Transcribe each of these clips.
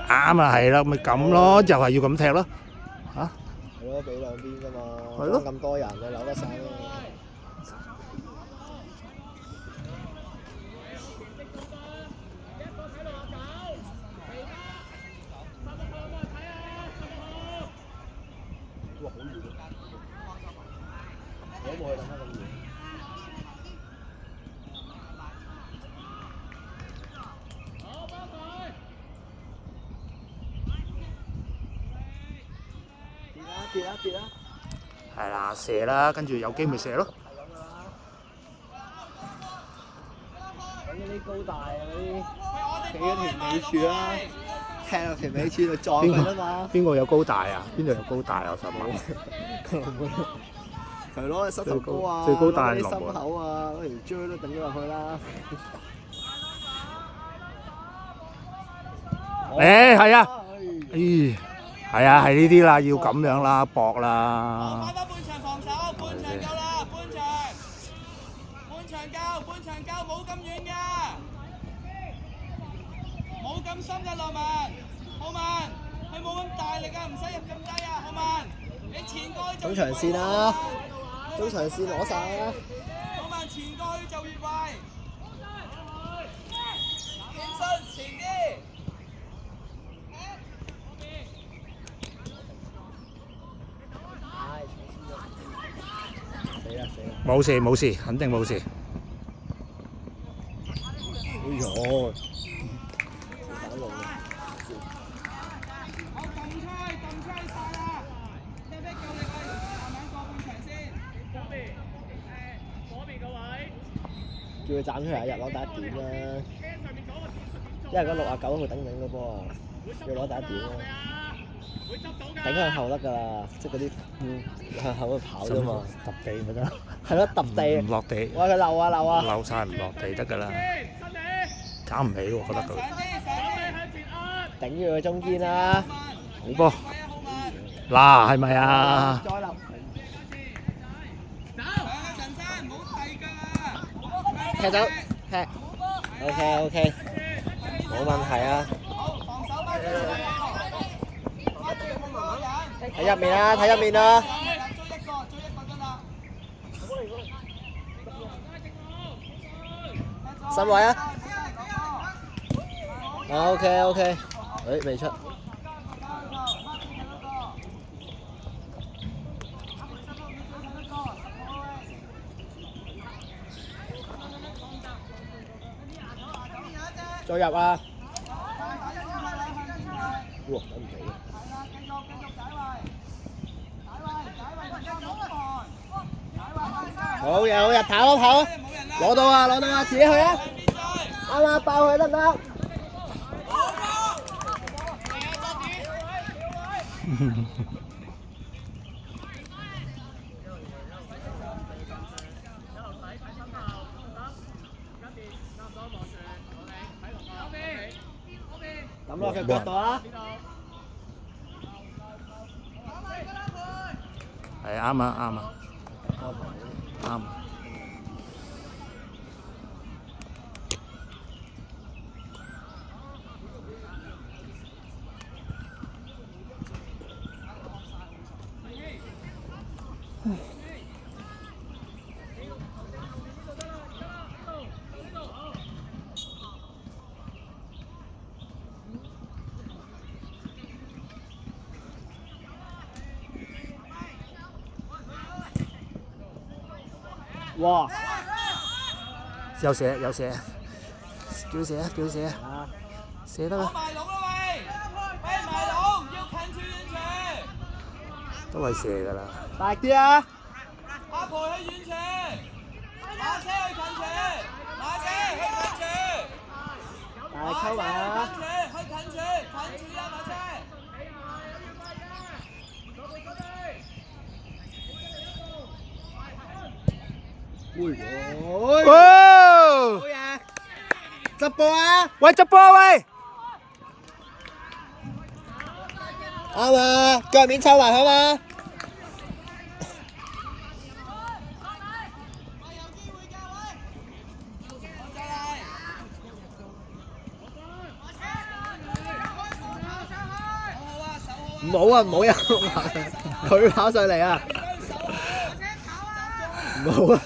啱啊，係啦，咪咁咯，就係要咁踢咯，嚇。係咯，俾兩邊㗎嘛。係咯。咁多人你扭得晒咩？哇！好遠啊！我都冇去諗得咁遠。跌啦！係啦，射啦，跟住有機咪射咯。咁嗰啲高大啊，嗰啲企喺條尾柱啦，踢落條尾柱度撞佢啊嘛。邊個有高大啊？邊度有高大啊？我想問。係攞膝頭哥啊，最高大攞啲心口啊，攞條蕉都頂咗落去啦。誒係啊，咦係啊，係呢啲啦，要咁樣啦，搏啦。翻返半場防守，半場夠啦，半場夠，冇咁遠㗎，冇咁深嘅羅文，浩文，佢冇咁大力啊，唔使入咁低啊，浩文，你前過去就中場線啊，中場線攞晒啊！浩文前過去就越位，健身前啲。冇事冇事，肯定冇事。哎呦！打路啊！我撳出去晒啦！咩夠力啊？慢慢過半場先。嗰邊個位？叫佢斬出嚟入攞第一點啦！因為嗰69號頂頂個波，要攞第一點啦。頂向後得㗎啦，即係嗰啲向後去跑啫嘛。揼地咪得。係咯，揼地。唔落地。哇！佢漏啊！漏晒唔落地得㗎啦。搞唔起喎，覺得佢。頂住佢中堅啦！好波。嗱，係咪啊？再立。陳生，唔好提㗎。踢走，踢。OK， 冇問題啊。好，防守班。睇入面啦，睇入面啦。追一個得啦。身位啊。OK， 誒未出。再入啊！哇，等唔起啊！好嘢，跑！攞到啊！自己去啊！啱啊，爆佢得唔得？抌落佢角度啊！係啱啊！啱。哇！有射，叫射，射得啦。埋籠啦喂！埋籠，要近住遠處。都係射㗎啦。大啲啊！阿婆去遠處，馬車去近處。大溝埋啊！去近處啊馬車。好嘢！執波啊！喂，執波喂！啱啊，腳面抽埋佢嘛！唔好啊，唔好有佢跑上嚟啊！唔好啊，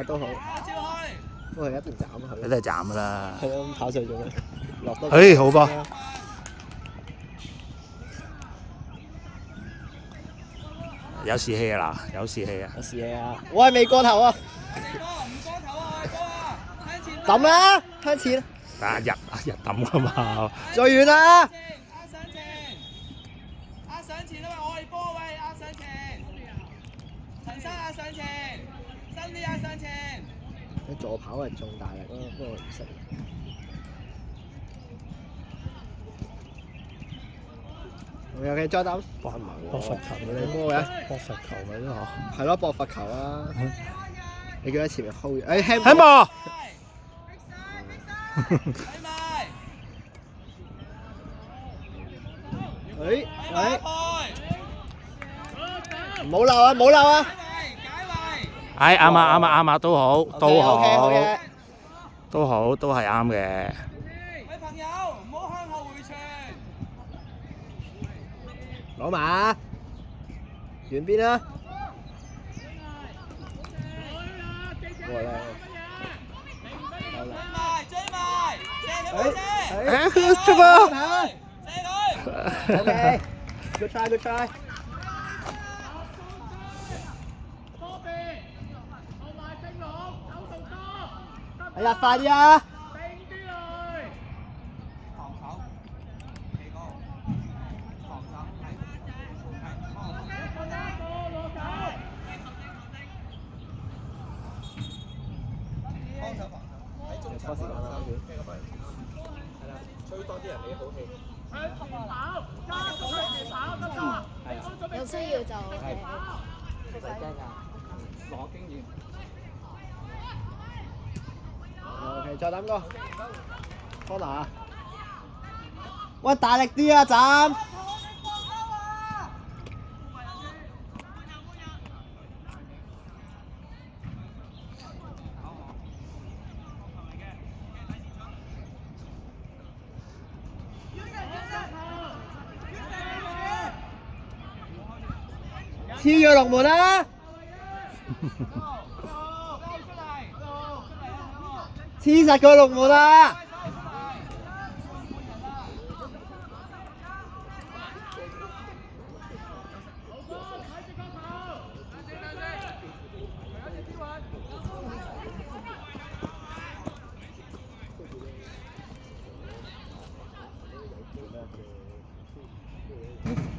都好，不過一定斬佢。你都係斬㗎啦。係咯，跑上咗，落多。誒，好噃。有士氣啊嗱，有士氣啊！有士氣啊！我係未過頭啊！抌啦，向前。啊日抌㗎嘛。最遠啦！壓上前，壓上前啊嘛！我哋波位壓上前，陳生壓上前，新啲壓上前。你助跑係仲大力咯，不過唔識。OK， 再抌。搏罰球你波嘅？搏罰球咪咯嗬。係咯，搏罰球啊！你叫喺前面 hold 住。誒 handball。唔好漏啊！唔好漏啊！啱啊，都好，都好，都係啱嘅。喂朋友，唔好向後回傳。攞埋，遠邊啦！過嚟。追埋，射佢，出波！射佢。OK，good try，good try。哎呀，快啲啊！防守，幾高？防守係，幫手防守，喺中場嗰度係啦，吹多啲人俾好氣。有需要就唔使驚㗎，攞經驗。OK， 再抌個 corner 啊！喂，大力啲啊，斬！黐咗龍門啦！黐實個龍門啦！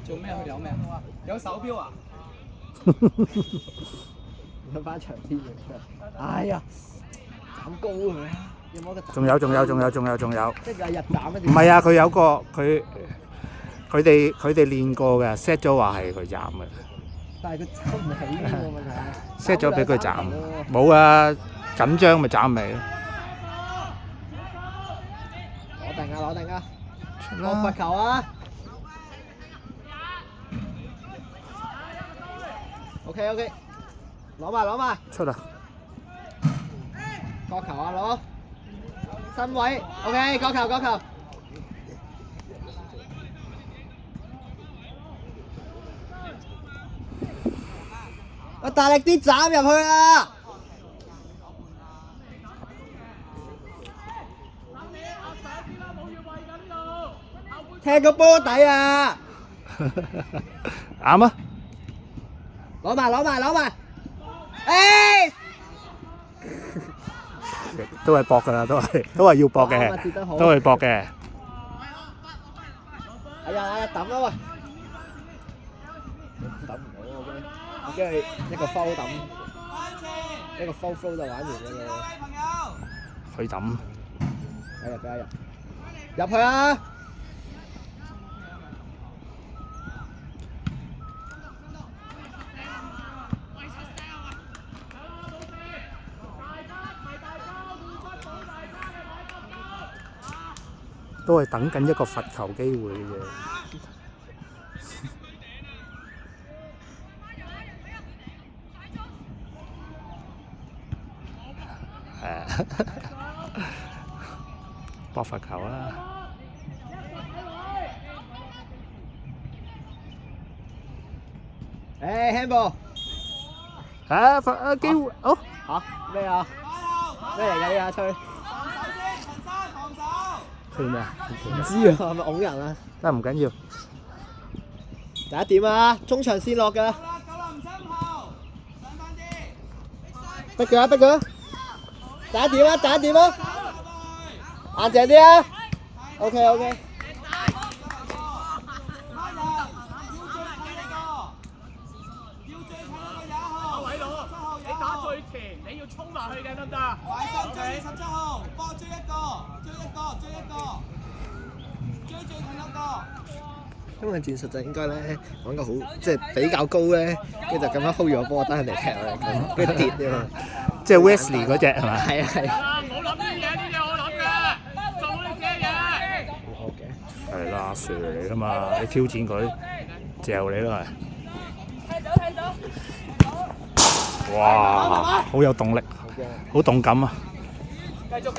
做咩去有咩？有手錶啊？有翻長啲嘅，哎呀，斬高佢啊！有冇得斬？仲有。即係日斬一唔係啊，佢有個佢哋練過嘅 set 咗話係佢斬嘅。但係佢斬唔起喎問題。set 咗俾佢斬，冇啊，緊張咪斬咪咯。攞定啊！落罰球啊 ！OK， 攞埋，出啊！角球啊攞，身位 OK， 角球。我大力啲斬入去啊！踢個波底啊！啱啊！攞埋！誒！都係搏㗎啦，都係要搏嘅，都係搏嘅。哎呀，抌啦喂！抌唔到我驚佢一個 foul 抌，一個 foul 就玩完㗎啦。佢抌。入去啊！都係等緊一個罰球機會嘅啫。搏罰球啊！ handball 機會，好嚇咩啊？咩嚟㗎呢？阿吹吹咩啊？唔知啊，係咪擁人啊？得唔緊要。第一點啊，中場線落㗎。逼佢啊！逼佢啊！第一點啊！第一點啊！硬淨啲啊 ！OK。今日戰術就應該咧揾個好即係比較高咧，跟住就咁樣 hold 住個波，等人哋踢落嚟，跟住跌啫嘛。即係 Wesley 嗰只係嘛？係啊係。唔好諗呢啲嘢，呢啲我諗嘅，做你自己嘢。好嘅。係啦，阿 Sir 嚟噶嘛，你挑戰佢，嚼你啦係。哇！好有動力，好動感啊！繼續。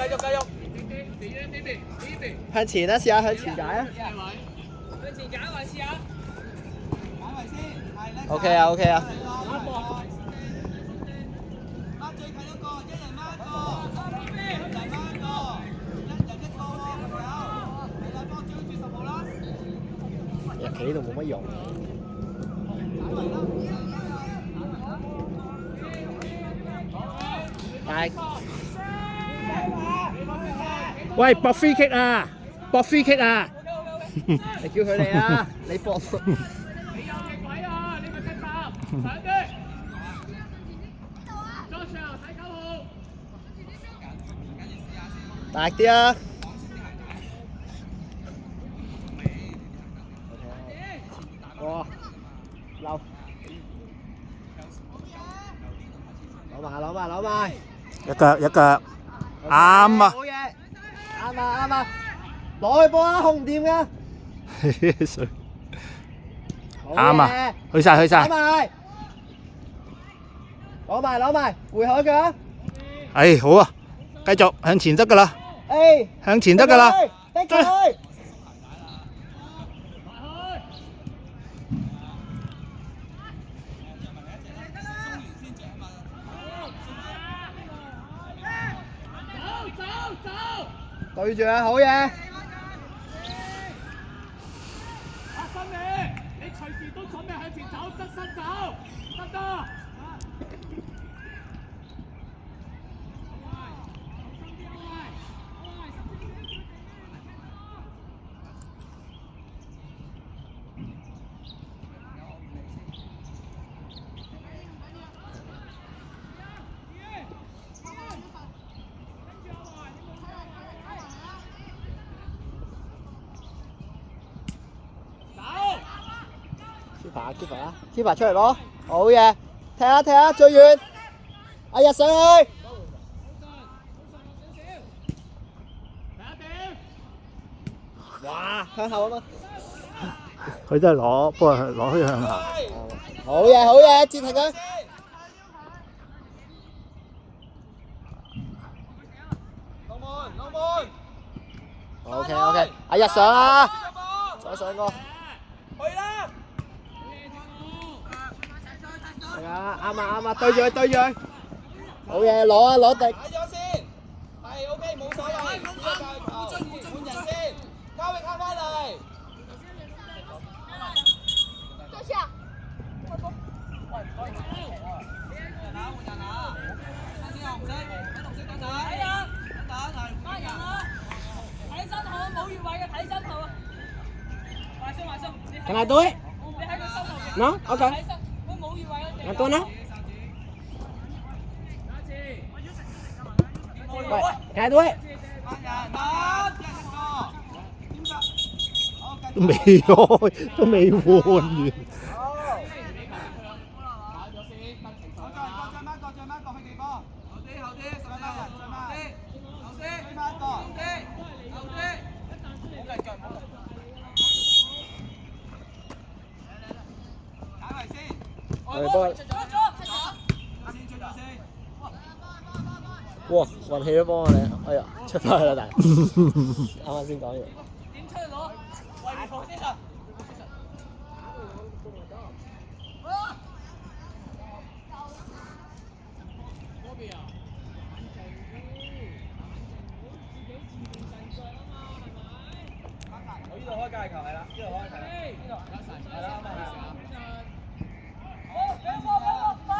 向前啊！試下向前解啊！向前解圍試下。解圍先。OK 啊 OK 啊。掹最近一個，一人掹一個，一人掹一個，一人一個喎，朋友。你兩幫追住10號啦。日企呢度冇乜用。喂，搏 free kick 啊！搏 free kick 啊！你叫佢哋啊！你搏。你有隻位啊！你咪踢搭，上啲。左上睇9號。大啲啊！哇！溜！攞埋！一腳，啱啊！好嘢！啱啊！攞去波啊！紅掂㗎！啱啊！去晒！攞埋！回海腳！哎，好啊！繼續向前得㗎啦！向前得㗎啦！逼佢！對住啊，好嘢！阿新你隨時都準備向前走，側身走，得多。keeper 出嚟攞，好嘢！踢下最遠，阿日上去。哇！向後啊嘛。佢真係攞，不過攞去向下。好嘢！截停佢。龍門。OK，阿日上啦，再上個。去啦！係啊，啱啊，對住佢，好嘢，攞地。睇咗先，係 OK，冇所謂。換人先，交俾卡翻嚟。坐下。換人啊！啱先紅色等等。睇啊！等人啊！睇身後冇越位嘅，睇身後啊！壞心。Can I do it? 你喺佢身後邊。 No? Okay. 佢冇越位嘅。我 do now. Wait, can I do it? 都未換完。哇！運氣都幫我哋，哎呀，出翻去啦，大啱先講完。點出去攞？維護先啊！攞界球係啦，呢度攞球。呢度係啦，啱啊。好，俾我，快！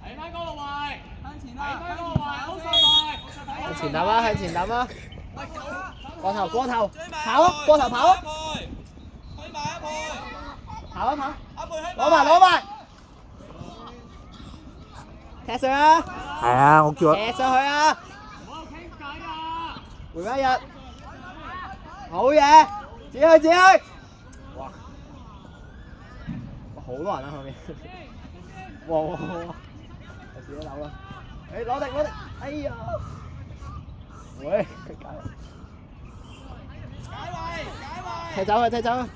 睇翻嗰個位，向前啦，睇翻嗰個位，好晒位。向前打啊！向前打啊！過頭，跑啊！過頭跑啊！去埋一倍，跑啊跑！阿倍去攞埋！踢上啊！係啊，我叫踢上去啊！唔好傾偈啊！回翻日，好嘢！自己去！哇！好多人啊後面！哇！我自己扭啦！誒攞定！哎呀！喂！踢走佢！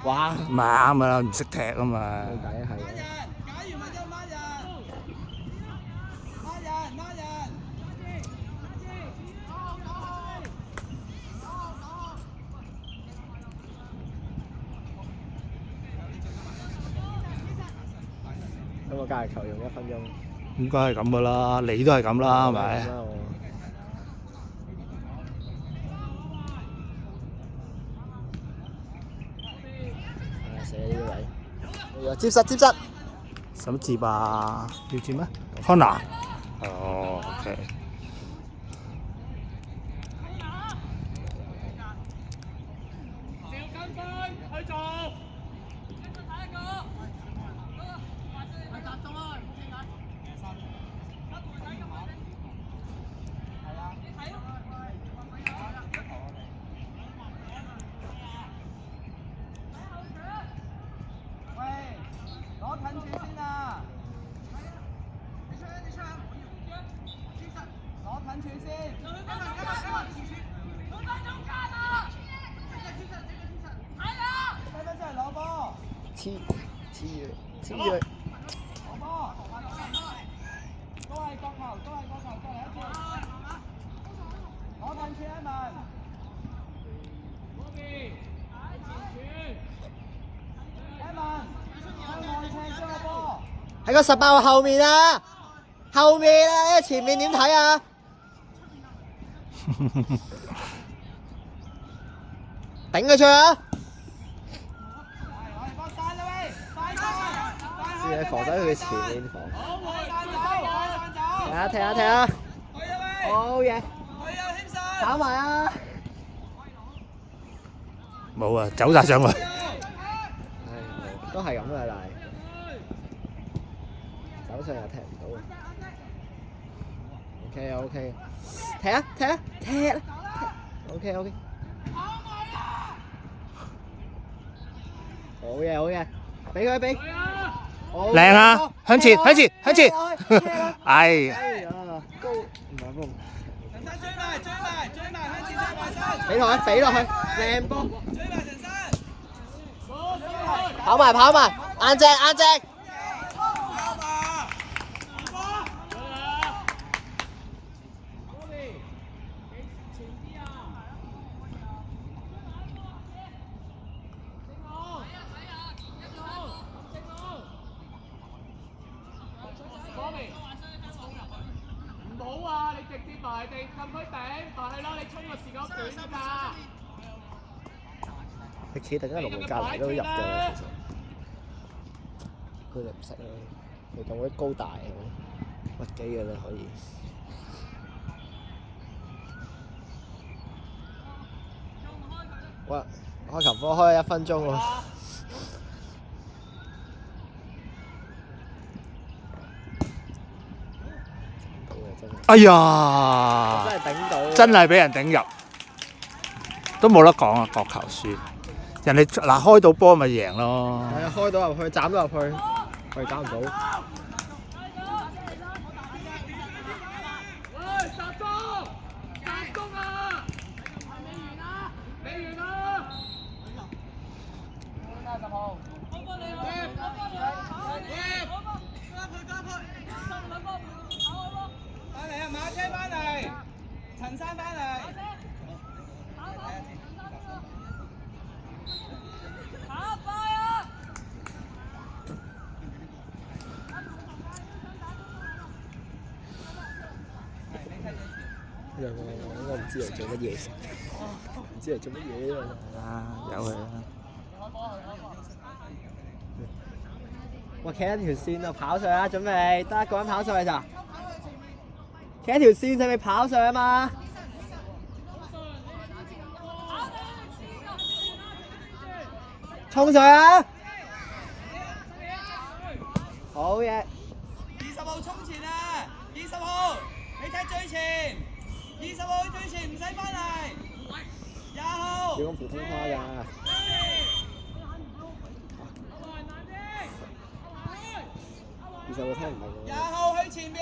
哇！唔係啱啊，唔識踢啊嘛。冇計啊，係。假如咪即係孖人，咁我隔離球用1分鐘。應該係咁噶啦，你都係咁啦，係咪？射呢位，接實，使乜接啊？要接咩 ？Connor。哦 ，OK。去做。攞近處先啊！攞近處先。飛翻出嚟攞波。黐佢。攞波。都係角球，再嚟一次。攞近處一文。嗰邊。一文。喺個18號後面啊！前面點睇啊？頂佢出去啊！試下防守佢前面防。踢下！好嘢！打埋啊！冇啊，走晒上去。都係咁嘅，但係走上又踢唔到。OK，踢啊！OK，好嘢，俾佢。靚啊！向前！哎呀！高唔係波。陳生追埋，向前追埋身。俾落去，靚波。追埋陳生。跑埋，硬淨。唔好啊！你直接埋地撳佢頂，埋去啦！你衝個時間短㗎。佢企定喺龍門隔離都入咗啦，其實佢哋唔識啦，佢咁鬼高大，屈機嘅啦可以。哇！開球波開1分鐘喎。哎呀！真係頂到，真係俾人頂入，都冇得講啊！角球輸，人哋嗱開到波咪贏咯。係啊，開到入去，斬到入去，我哋搞唔到。喂，集中啊！未完啊！10號。翻嚟啊！馬車翻嚟，陳生翻嚟。跑快啊！我唔知佢做乜嘢食，唔知嚟做乜嘢啊？啊，由佢啦。哇！企喺條線度跑上去啊！準備得一個人跑上去咋？企喺條線上面跑上去啊嘛！衝上去啊！好嘢！20號衝前啊！20號，你踢最前！20號去最前，唔使翻嚟。20號。要講普通話㗎。20號聽唔明喎。20號去前邊。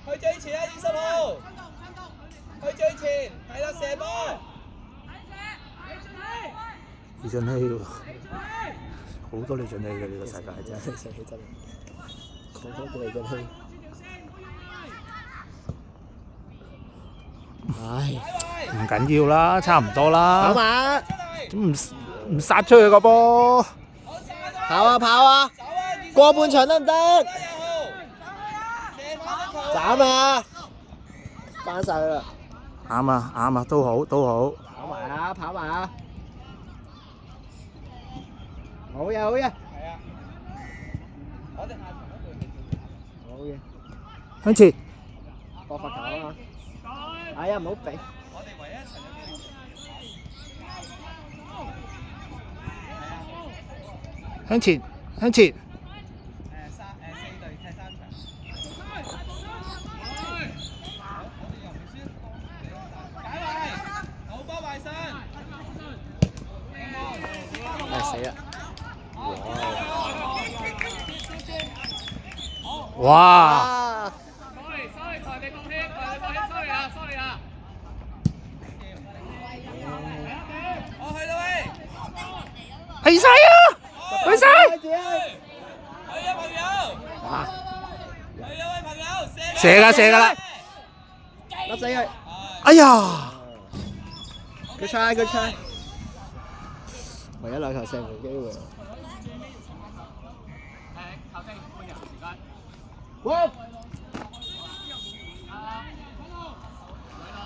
去最前啊！20號。去最前，係啦，射波。李俊熙喎，好多李俊熙嘅呢個世界真係。李俊熙真係講開叫李俊熙。唉，唔緊要啦，差唔多啦。跑馬，唔殺出去個波。跑啊跑啊，過半場得唔得？斬啊！翻晒佢啦。啱啊啱啊，都好都好。跑埋啊跑埋啊！好嘢好嘢。係啊。我哋下場嗰隊。好嘢。向前。博罰球啊嘛。哎呀，唔好俾。我哋唯一一場有機會。向前向前。4隊踢3場。解圍，好波埋身。唉死啦！哇！sorry，台地講添，sorry 啊！我去啦喂！去晒啊！去晒！去啊朋友！哇！去啊喂朋友！射㗎啦！笠死佢！哎呀！ Good try， 唯一兩球射門機會。靠近半人時間。哇！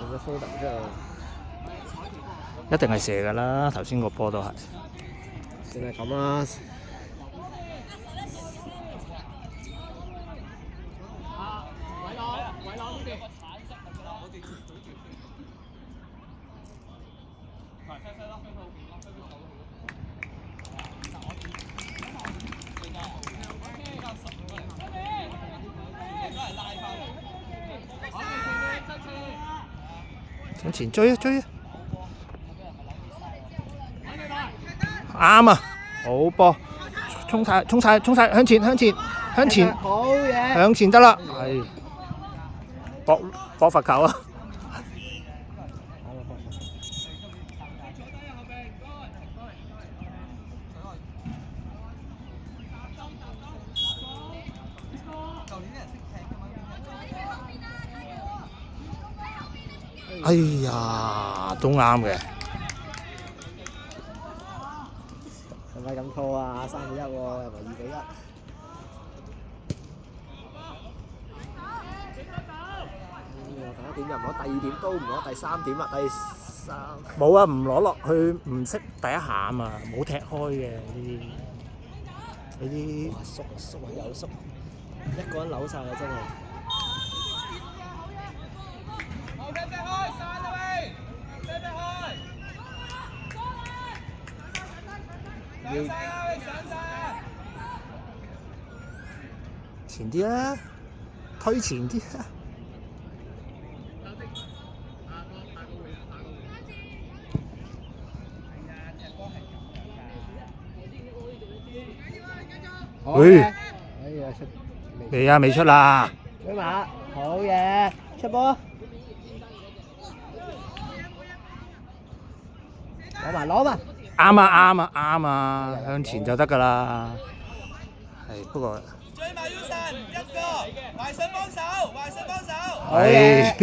用個蘇特出去。一定係射㗎啦，頭先個波都係。算係咁啦。向前追啊追啊！啱啊，好波！衝晒向前好嘢！向前得啦，係搏罰球啊！哎呀，都啱嘅。係咪咁拖啊？3-1喎，又唔係2-1。第1點又唔攞，第2點都唔攞，第3點啦，第3。冇啊，唔攞落去，唔識第一下啊嘛，冇踢開嘅呢啲。哇！縮啊又縮，一個人扭晒啦真係。前啲啦，推前啲啦。喂！哎呀出未啊，未出啦。追馬，好嘢，出波。攞埋。啱啊，向前就得㗎啦。係不過。追埋 Uson 一個，懷信幫手。好嘢。